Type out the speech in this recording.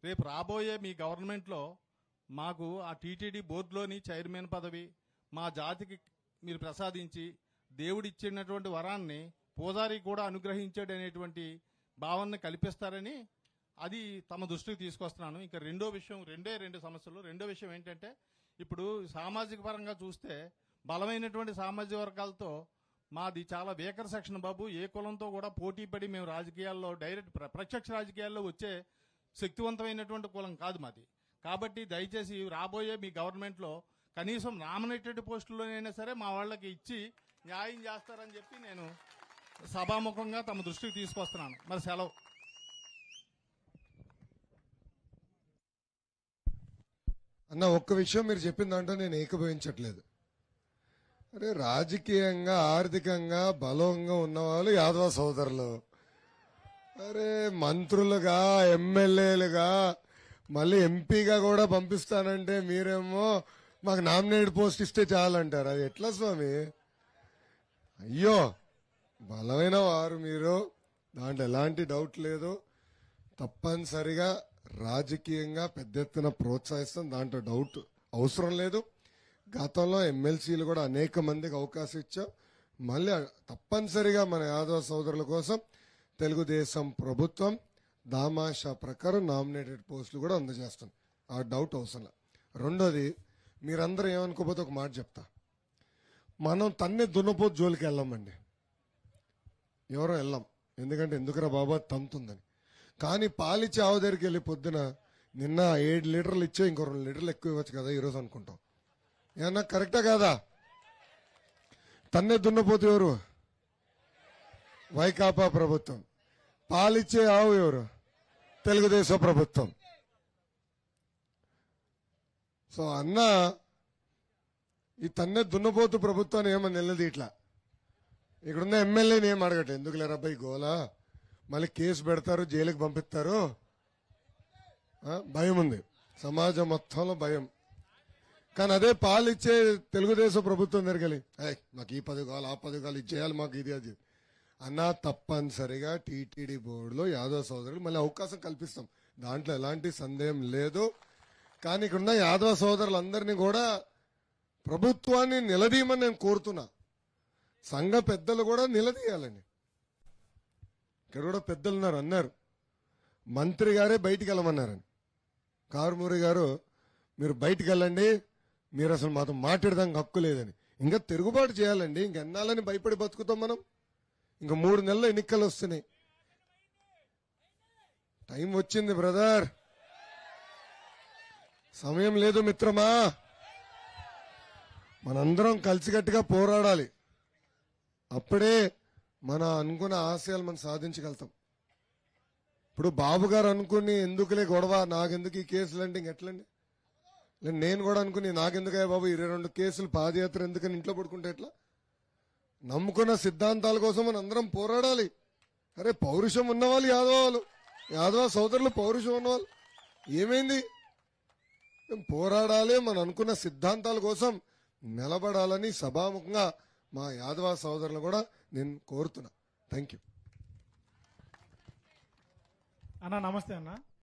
రేపు రాబోయే మీ గవర్నమెంట్లో మాకు ఆ టీటీడీ బోర్డులోని చైర్మన్ పదవి మా జాతికి మీరు ప్రసాదించి దేవుడిచ్చినటువంటి వరాన్ని పూజారి కూడా అనుగ్రహించాడనేటువంటి భావనని కల్పిస్తారని అది తమ దృష్టికి తీసుకొస్తున్నాను. ఇంకా రెండు సమస్యలు. రెండో విషయం ఏంటంటే, ఇప్పుడు సామాజిక పరంగా చూస్తే బలమైనటువంటి సామాజిక వర్గాలతో మాది చాలా వేకర్ సెక్షన్ బాబు. ఏ కులంతో కూడా పోటీ పడి మేము రాజకీయాల్లో ప్రత్యక్ష రాజకీయాల్లో వచ్చే శక్తివంతమైనటువంటి కులం కాదు మాది. కాబట్టి దయచేసి రాబోయే మీ గవర్నమెంట్లో కనీసం నామినేటెడ్ పోస్టుల్లోనైనా సరే మా వాళ్ళకి ఇచ్చి న్యాయం చేస్తారని చెప్పి నేను సభాముఖంగా తమ దృష్టికి తీసుకొస్తున్నాను. మరి సెలవు. అన్న, ఒక్క విషయం మీరు చెప్పిన దాంట్లో నేను ఏకీభవించట్లేదు. అరే, రాజకీయంగా ఆర్థికంగా బలంగా ఉన్నవాళ్ళు యాదవ సోదరులు, అరే మంత్రులుగా ఎమ్మెల్యేలుగా మళ్ళీ ఎంపీగా కూడా పంపిస్తానంటే మీరేమో మాకు నామినేటెడ్ పోస్ట్ ఇస్తే చాలంటారు. అది ఎట్లా స్వామి? అయ్యో, బలమైన వారు మీరు, దాంట్లో ఎలాంటి డౌట్ లేదు. తప్పనిసరిగా రాజకీయంగా పెద్ద ఎత్తున ప్రోత్సహిస్తాం, దాంట్లో డౌట్ అవసరం లేదు. గతంలో ఎమ్మెల్సీలు కూడా అనేక మందికి అవకాశం ఇచ్చాం. మళ్ళీ తప్పనిసరిగా మన యాదవ సోదరుల కోసం తెలుగుదేశం ప్రభుత్వం దామాషా ప్రకారం నామినేటెడ్ పోస్టులు కూడా అందజేస్తాం. ఆ డౌట్ అవసరం. రెండోది, మీరందరూ ఏమనుకోకపోతే ఒక మాట చెప్తా. మనం తన్నే దున్నపోతు జోలికి వెళ్ళామండి, ఎవరో వెళ్ళాం. ఎందుకురా బాబా తంతుందని. కానీ పాలిచ్చి ఆవు దగ్గరికి వెళ్ళి పొద్దున నిన్న 7 లీటర్లు ఇచ్చే ఇంకో 2 లీటర్లు ఎక్కువ ఇవ్వచ్చు కదా ఈరోజు అనుకుంటాం. ఏమన్నా కరెక్టా కాదా? తన్నే దున్నపోతు ఎవరు? వైకాపా ప్రభుత్వం. పాలిచ్చే ఆవు ఎవరు? తెలుగుదేశం ప్రభుత్వం. సో అన్న, ఈ తన్నే దున్నపోతు ప్రభుత్వాన్ని ఏమని నిలది ఇట్లా ఇక్కడున్న ఎమ్మెల్యేని ఏం అడగట్లేదు. ఎందుకు లేరా అబ్బాయి గోలా, మళ్ళీ కేసు పెడతారు, జైలుకి పంపిస్తారు, భయం ఉంది సమాజం మొత్తంలో, భయం. కానీ అదే పాలిచ్చే తెలుగుదేశం ప్రభుత్వం దగ్గరికి మాకు ఈ పదవి కావాలి, ఆ పదవి కావాలి, ఇది చేయాలి, మాకు ఇది అది అన్నా తప్పనిసరిగా టీటీడీ బోర్డులో యాదవ సోదరులు మళ్ళీ అవకాశం కల్పిస్తాం, దాంట్లో ఎలాంటి సందేహం లేదు. కానీ ఇక్కడున్న యాదవ సోదరులందరినీ కూడా ప్రభుత్వాన్ని నిలదీయమని నేను కోరుతున్నా. సంఘ పెద్దలు కూడా నిలదీయాలని. ఇక్కడ కూడా పెద్దలు ఉన్నారు, అన్నారు మంత్రి గారే బయటికి వెళ్ళమన్నారని. కారుమూరి గారు మీరు బయటికి వెళ్ళండి, మీరు అసలు మాతో మాట్లాడడానికి హక్కు లేదని. ఇంకా తిరుగుబాటు చేయాలండి. ఇంకెన్నాళ్ళని భయపడి బతుకుతాం మనం? ఇంకా 3 నెలలు ఎన్నికలు వస్తున్నాయి. టైం వచ్చింది బ్రదర్, సమయం లేదు మిత్రమా. మనందరం కలిసికట్టుగా పోరాడాలి. అప్పుడే మన అనుకున్న ఆశయాలు మనం సాధించగలుగుతాం. ఇప్పుడు బాబు గారు అనుకుని ఎందుకులే గొడవ, నాకెందుకు ఈ కేసులు అంటే ఇంకెట్లండి? నేను కూడా అనుకుని నాకెందుకయ్యా బాబు 22 కేసులు, పాదయాత్ర ఎందుకని ఇంట్లో పడుకుంటే ఎట్లా? నమ్ముకున్న సిద్ధాంతాల కోసం మనం అందరం పోరాడాలి. అరే పౌరుషం ఉన్నవాళ్ళు యాదవ సోదరులు పౌరుషం ఉన్నవాళ్ళు ఏమైంది? పోరాడాలి, మనం అనుకున్న సిద్ధాంతాల కోసం నిలబడాలని సభాముఖంగా మా యాదవ సోదరులు కూడా నేను కోరుతున్నా. థ్యాంక్ యూ అన్న. నమస్తే అన్న.